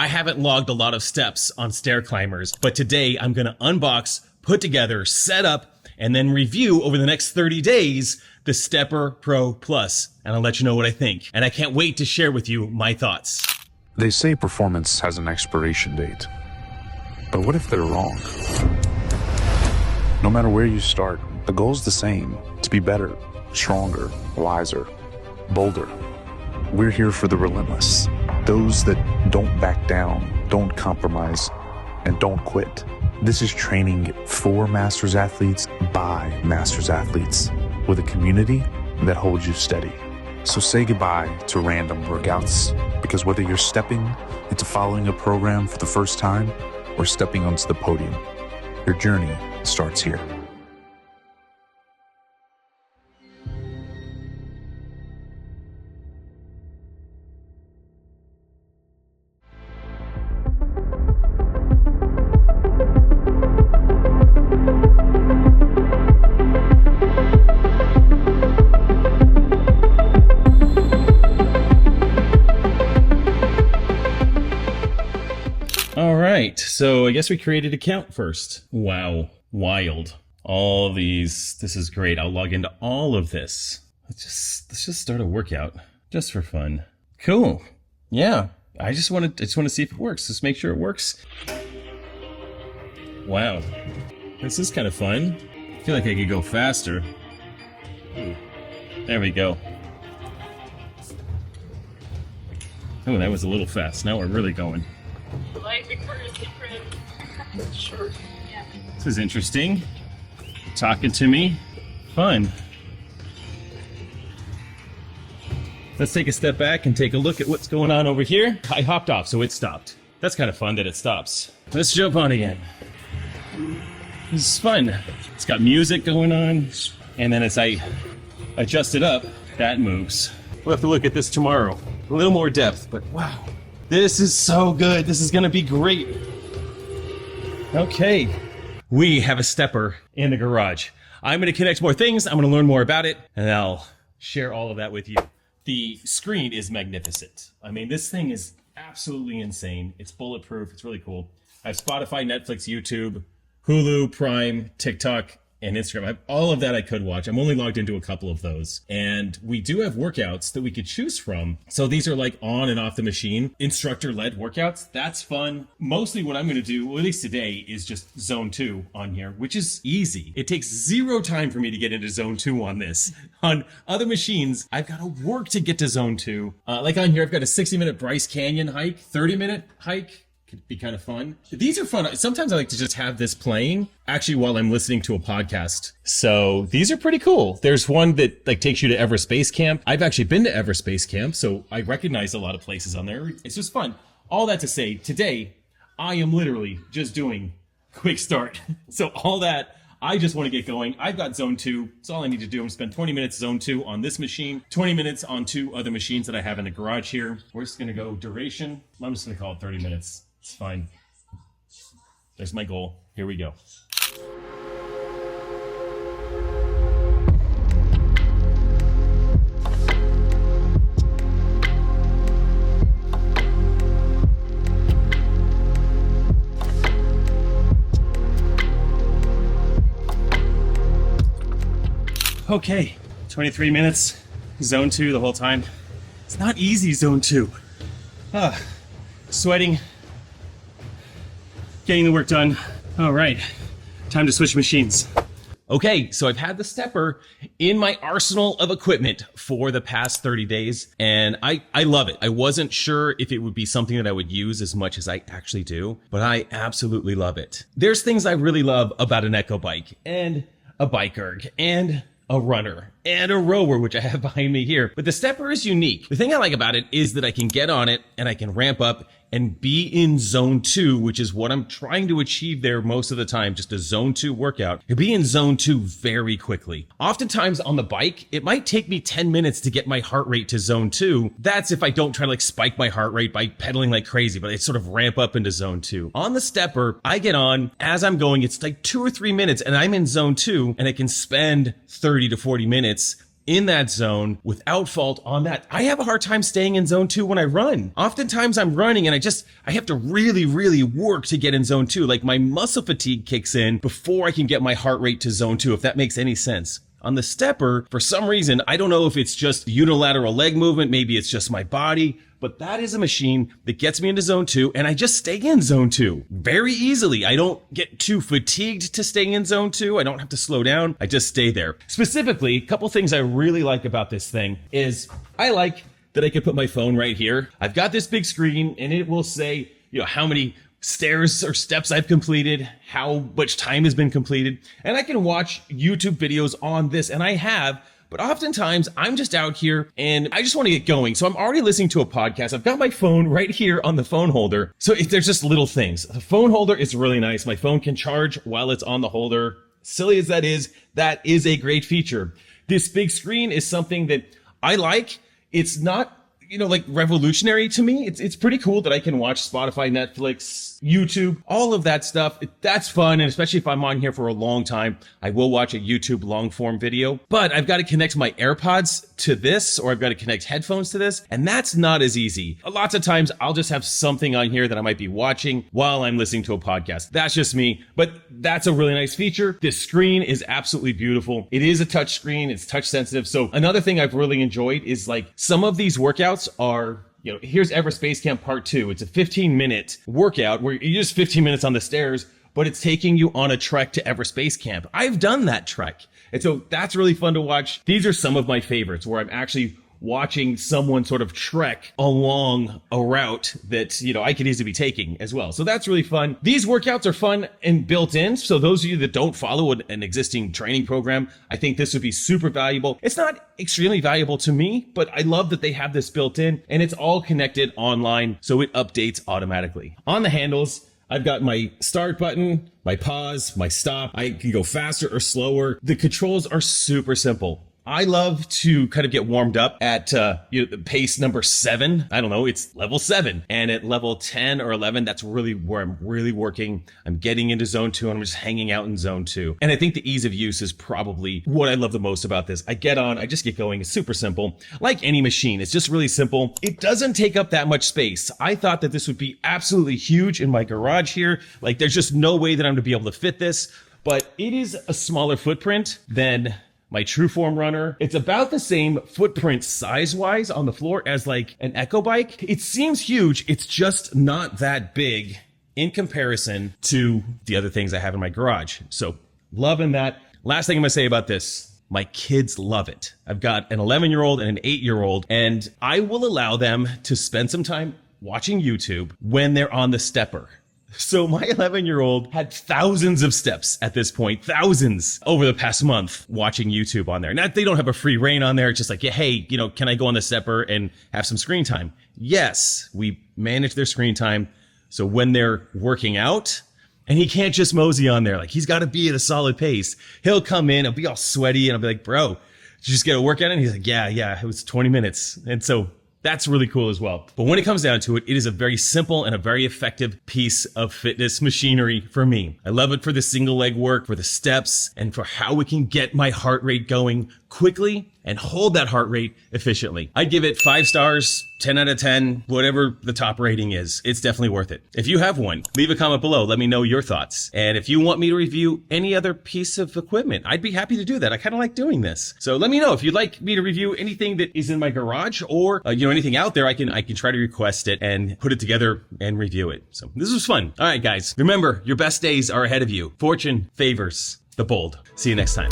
I haven't logged a lot of steps on stair climbers, but today I'm gonna unbox, put together, set up, and then review over the next 30 days the STEPR Pro Plus, and I'll let you know what I think. And I can't wait to share with you my thoughts. They say performance has an expiration date, but what if they're wrong? No matter where you start, the goal's the same: to be better, stronger, wiser, bolder. We're here for the relentless, those that don't back down, don't compromise, and don't quit. This is training for Masters athletes by Masters athletes, with a community that holds you steady. So say goodbye to random workouts, because whether you're stepping into following a program for the first time or stepping onto the podium, your journey starts here. So I guess we created an account first. Wow, wild. All these, this is great. I'll log into all of this. Let's just start a workout just for fun. Cool. Yeah, I just want to see if it works. Just make sure it works. Wow, this is kind of fun. I feel like I could go faster. Ooh. There we go. Oh, that was a little fast. Now we're really going. Sure. Yeah. This is interesting. Talking to me. Fun. Let's take a step back and take a look at what's going on over here. I hopped off, so it stopped. That's kind of fun that it stops. Let's jump on again. This is fun. It's got music going on, and then as I adjust it up, that moves. We'll have to look at this tomorrow. A little more depth, but wow. This is so good. This is gonna be great. Okay, we have a stepper in the garage. I'm gonna connect more things, I'm gonna learn more about it, and I'll share all of that with you. The screen is magnificent. I mean, this thing is absolutely insane. It's bulletproof, it's really cool. I have Spotify, Netflix, YouTube, Hulu, Prime, TikTok, and Instagram. I have all of that I could watch. I'm only logged into a couple of those. And we do have workouts that we could choose from. So these are like on and off the machine, instructor-led workouts. That's fun. Mostly what I'm gonna do, well, at least today, is just zone 2 on here, which is easy. It takes 0 time for me to get into zone 2 on this. On other machines, I've gotta work to get to zone 2. Like on here, I've got a 60-minute Bryce Canyon hike, 30-minute hike. Could be kind of fun. These are fun. Sometimes I like to just have this playing actually while I'm listening to a podcast. So these are pretty cool. There's one that like takes you to Everest Base Camp. I've actually been to Everest Base Camp, so I recognize a lot of places on there. It's just fun. All that to say, today I am literally just doing quick start. So all that, I just want to get going. I've got zone 2. That's all I need to do. I'm going to spend 20 minutes zone 2 on this machine, 20 minutes on 2 other machines that I have in the garage here. We're just going to go duration. I'm just going to call it 30 minutes. It's fine. There's my goal. Here we go. Okay, 23 minutes, zone 2 the whole time. It's not easy, zone 2. Sweating. Getting the work done. All right, time to switch machines. Okay, so I've had the stepper in my arsenal of equipment for the past 30 days, and I love it. I wasn't sure if it would be something that I would use as much as I actually do, but I absolutely love it. There's things I really love about an Echo bike, and a bike erg, and a runner, and a rower, which I have behind me here. But the stepper is unique. The thing I like about it is that I can get on it, and I can ramp up and be in zone 2, which is what I'm trying to achieve there most of the time, just a zone 2 workout. You'll be in zone 2 very quickly. Oftentimes on the bike, it might take me 10 minutes to get my heart rate to zone 2. That's if I don't try to like spike my heart rate by pedaling like crazy, but I sort of ramp up into zone 2. On the stepper, I get on, as I'm going, it's like 2 or 3 minutes and I'm in zone 2, and I can spend 30 to 40 minutes in that zone without fault on that. I have a hard time staying in zone 2 when I run. Oftentimes I'm running and I have to really, really work to get in zone 2. Like my muscle fatigue kicks in before I can get my heart rate to zone 2, if that makes any sense. On the stepper, for some reason, I don't know if it's just unilateral leg movement, maybe it's just my body, but that is a machine that gets me into zone 2, and I just stay in zone 2 very easily. I don't get too fatigued to stay in zone 2. I don't have to slow down. I just stay there. Specifically, a couple things I really like about this thing is I like that I can put my phone right here. I've got this big screen, and it will say, how many stairs or steps I've completed, how much time has been completed, and I can watch YouTube videos on this, and I have, but oftentimes I'm just out here and I just want to get going. So I'm already listening to a podcast. I've got my phone right here on the phone holder. So there's just little things. The phone holder is really nice. My phone can charge while it's on the holder. Silly as that is a great feature. This big screen is something that I like. It's not like revolutionary to me. It's pretty cool that I can watch Spotify, Netflix, YouTube, all of that stuff. That's fun. And especially if I'm on here for a long time, I will watch a YouTube long form video, but I've got to connect my AirPods to this, or I've got to connect headphones to this. And that's not as easy. Lots of times I'll just have something on here that I might be watching while I'm listening to a podcast. That's just me, but that's a really nice feature. This screen is absolutely beautiful. It is a touch screen. It's touch sensitive. So another thing I've really enjoyed is like some of these workouts are, here's Everest Base Camp Part 2. It's a 15-minute workout where you're just 15 minutes on the stairs, but it's taking you on a trek to Everest Base Camp. I've done that trek. And so that's really fun to watch. These are some of my favorites where I'm actually watching someone sort of trek along a route that, I could easily be taking as well. So that's really fun. These workouts are fun and built in. So those of you that don't follow an existing training program, I think this would be super valuable. It's not extremely valuable to me, but I love that they have this built in and it's all connected online. So it updates automatically. On the handles, I've got my start button, my pause, my stop. I can go faster or slower. The controls are super simple. I love to kind of get warmed up at pace number 7. I don't know, it's level 7. And at level 10 or 11, that's really where I'm really working. I'm getting into zone 2 and I'm just hanging out in zone 2. And I think the ease of use is probably what I love the most about this. I get on, I just get going. It's super simple. Like any machine, it's just really simple. It doesn't take up that much space. I thought that this would be absolutely huge in my garage here. Like there's just no way that I'm gonna be able to fit this, but it is a smaller footprint than my true form runner. It's about the same footprint size-wise on the floor as like an Echo bike. It seems huge. It's just not that big in comparison to the other things I have in my garage. So loving that. Last thing I'm gonna say about this, my kids love it. I've got an 11-year-old and an 8-year-old, and I will allow them to spend some time watching YouTube when they're on the stepper. So my 11-year-old had thousands of steps at this point, thousands over the past month watching YouTube on there. Now, they don't have a free reign on there. It's just like, hey, can I go on the stepper and have some screen time? Yes, we manage their screen time. So when they're working out, and he can't just mosey on there, like he's got to be at a solid pace. He'll come in, he'll be all sweaty, and I'll be like, bro, did you just get a workout? And he's like, yeah, it was 20 minutes. And so that's really cool as well. But when it comes down to it, it is a very simple and a very effective piece of fitness machinery for me. I love it for the single leg work, for the steps, and for how we can get my heart rate going quickly and hold that heart rate efficiently. I'd give it 5 stars, 10 out of 10, whatever the top rating is. It's definitely worth it. If you have one, leave a comment below. Let me know your thoughts. And if you want me to review any other piece of equipment, I'd be happy to do that. I kind of like doing this. So let me know if you'd like me to review anything that is in my garage or anything out there. I can try to request it and put it together and review it. So this was fun. All right, guys. Remember, your best days are ahead of you. Fortune favors the bold. See you next time.